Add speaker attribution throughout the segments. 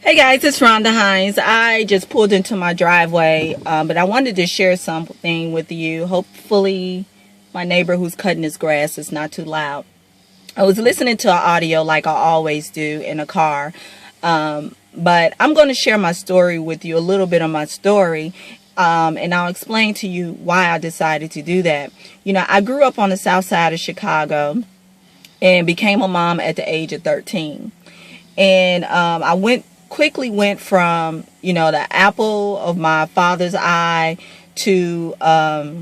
Speaker 1: Hey guys, it's Rhonda Hines. I just pulled into my driveway, but I wanted to share something with you. Hopefully my neighbor who's cutting his grass is not too loud. I was listening to audio like I always do in a car, but I'm going to share my story with you, a little bit of my story, and I'll explain to you why I decided to do that. You know, I grew up on the south side of Chicago and became a mom at the age of 13. And I quickly went from, the apple of my father's eye to a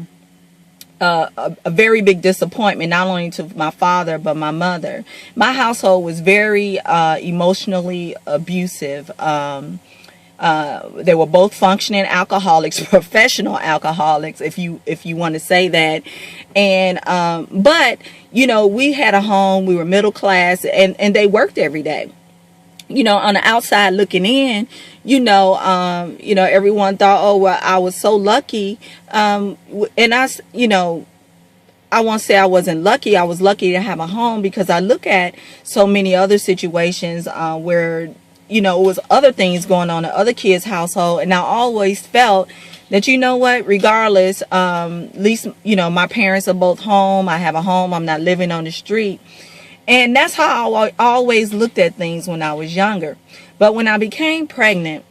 Speaker 1: very big disappointment, not only to my father, but my mother. My household was very emotionally abusive. They were both functioning alcoholics, professional alcoholics, if you want to say that. And but we had a home. We were middle class, and they worked every day. On the outside looking in, everyone thought, oh, well, I was so lucky. And I won't say I wasn't lucky. I was lucky to have a home, because I look at so many other situations where, it was other things going on in other kids' household. And I always felt that, regardless, at least, my parents are both home. I have a home. I'm not living on the street. And that's how I always looked at things when I was younger. But when I became pregnant,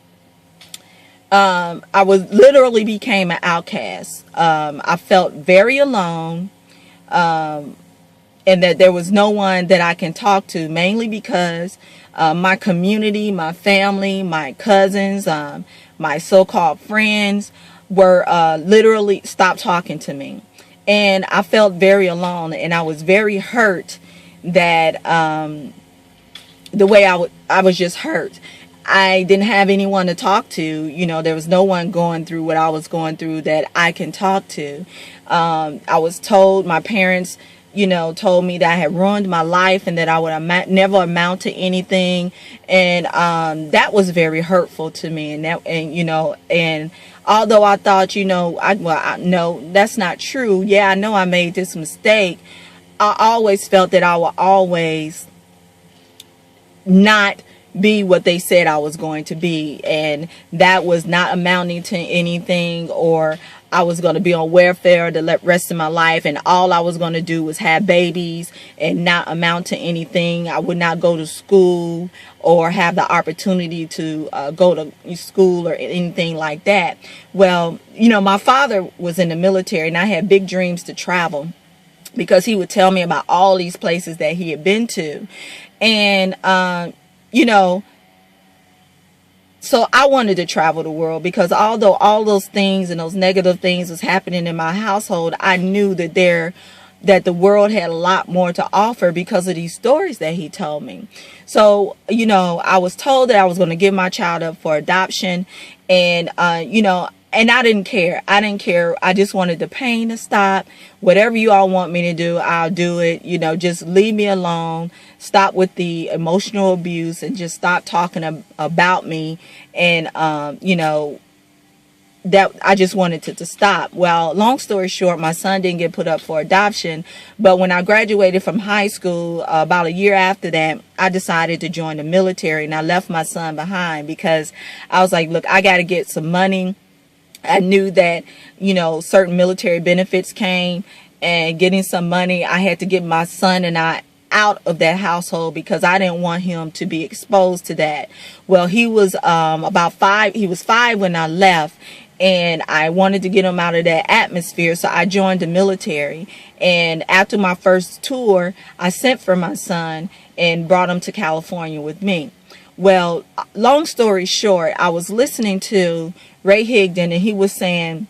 Speaker 1: I literally became an outcast. I felt very alone, and that there was no one that I can talk to, mainly because my community, my family, my cousins, my so-called friends were literally stopped talking to me. And I felt very alone, and I was very hurt that the way I was just hurt. I didn't have anyone to talk to. There was no one going through what I was going through that I can talk to. I was told, my parents, told me that I had ruined my life and that I would never amount to anything. And that was very hurtful to me. And although I thought, no, that's not true. Yeah, I know I made this mistake. I always felt that I would always not be what they said I was going to be. And that was not amounting to anything, or I was going to be on welfare the rest of my life. And all I was going to do was have babies and not amount to anything. I would not go to school or have the opportunity to go to school or anything like that. Well, my father was in the military, and I had big dreams to travel, because he would tell me about all these places that he had been to. And, so I wanted to travel the world, because although all those things and those negative things was happening in my household, I knew that the world had a lot more to offer because of these stories that he told me. So, I was told that I was going to give my child up for adoption, and, and I didn't care. I just wanted the pain to stop. Whatever you all want me to do, I'll do it. Just leave me alone. Stop with the emotional abuse, and just stop talking about me. And, that I just wanted to stop. Well, long story short, my son didn't get put up for adoption. But when I graduated from high school, about a year after that, I decided to join the military, and I left my son behind, because I was like, look, I got to get some money. I knew that, certain military benefits came, and getting some money, I had to get my son and I out of that household, because I didn't want him to be exposed to that. Well, he was about 5. He was 5 when I left, and I wanted to get him out of that atmosphere. So I joined the military. And after my first tour, I sent for my son and brought him to California with me. Well, long story short, I was listening to Ray Higdon, and he was saying,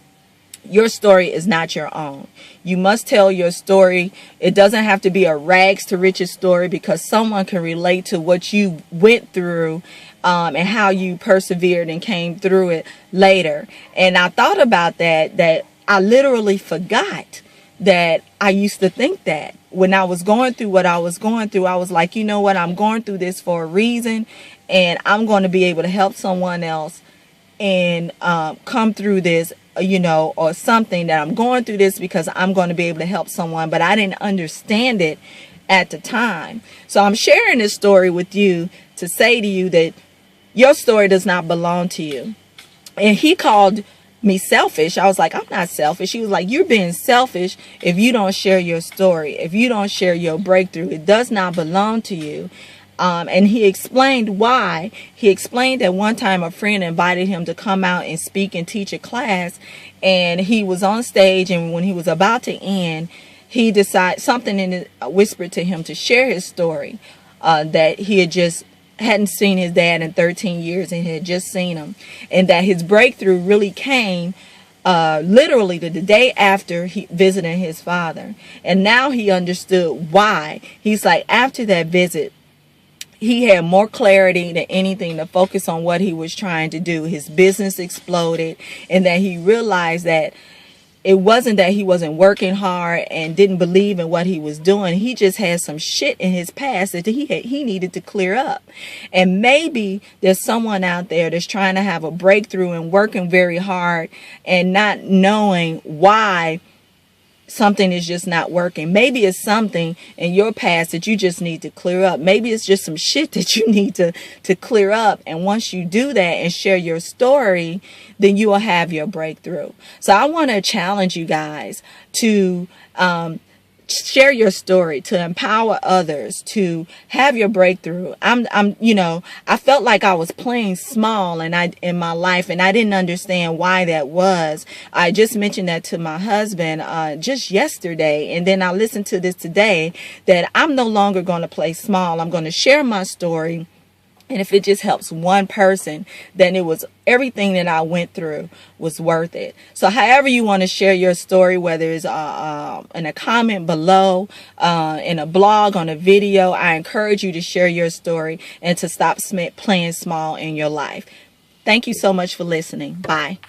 Speaker 1: your story is not your own. You must tell your story. It doesn't have to be a rags to riches story, because someone can relate to what you went through, and how you persevered and came through it later. And I thought about that I literally forgot that I used to think that. When I was going through what I was going through, I was like, you know what, I'm going through this for a reason, and I'm going to be able to help someone else and come through this, or something, that I'm going through this because I'm going to be able to help someone. But I didn't understand it at the time. So I'm sharing this story with you to say to you that your story does not belong to you. And he called me selfish. I was like, I'm not selfish. He was like, you're being selfish if you don't share your story, if you don't share your breakthrough. It does not belong to you. And he explained why. He explained that one time a friend invited him to come out and speak and teach a class, and he was on stage, and when he was about to end, he decided something in it whispered to him to share his story, that he had just hadn't seen his dad in 13 years and had just seen him, and that his breakthrough really came literally the day after he visited his father. And now he understood why. He's like, after that visit, he had more clarity than anything to focus on what he was trying to do. His business exploded, and that he realized that it wasn't that he wasn't working hard and didn't believe in what he was doing. He just had some shit in his past that he needed to clear up. And maybe there's someone out there that's trying to have a breakthrough and working very hard and not knowing why something is just not working. Maybe it's something in your past that you just need to clear up. Maybe it's just some shit that you need to clear up. And once you do that and share your story, then you will have your breakthrough. So I want to challenge you guys to share your story, to empower others, to have your breakthrough. I felt like I was playing small in my life, and I didn't understand why that was. I just mentioned that to my husband just yesterday, and then I listened to this today, that I'm no longer going to play small. I'm going to share my story. And if it just helps one person, then it was everything that I went through was worth it. So however you want to share your story, whether it's in a comment below, in a blog, on a video, I encourage you to share your story and to stop playing small in your life. Thank you so much for listening. Bye.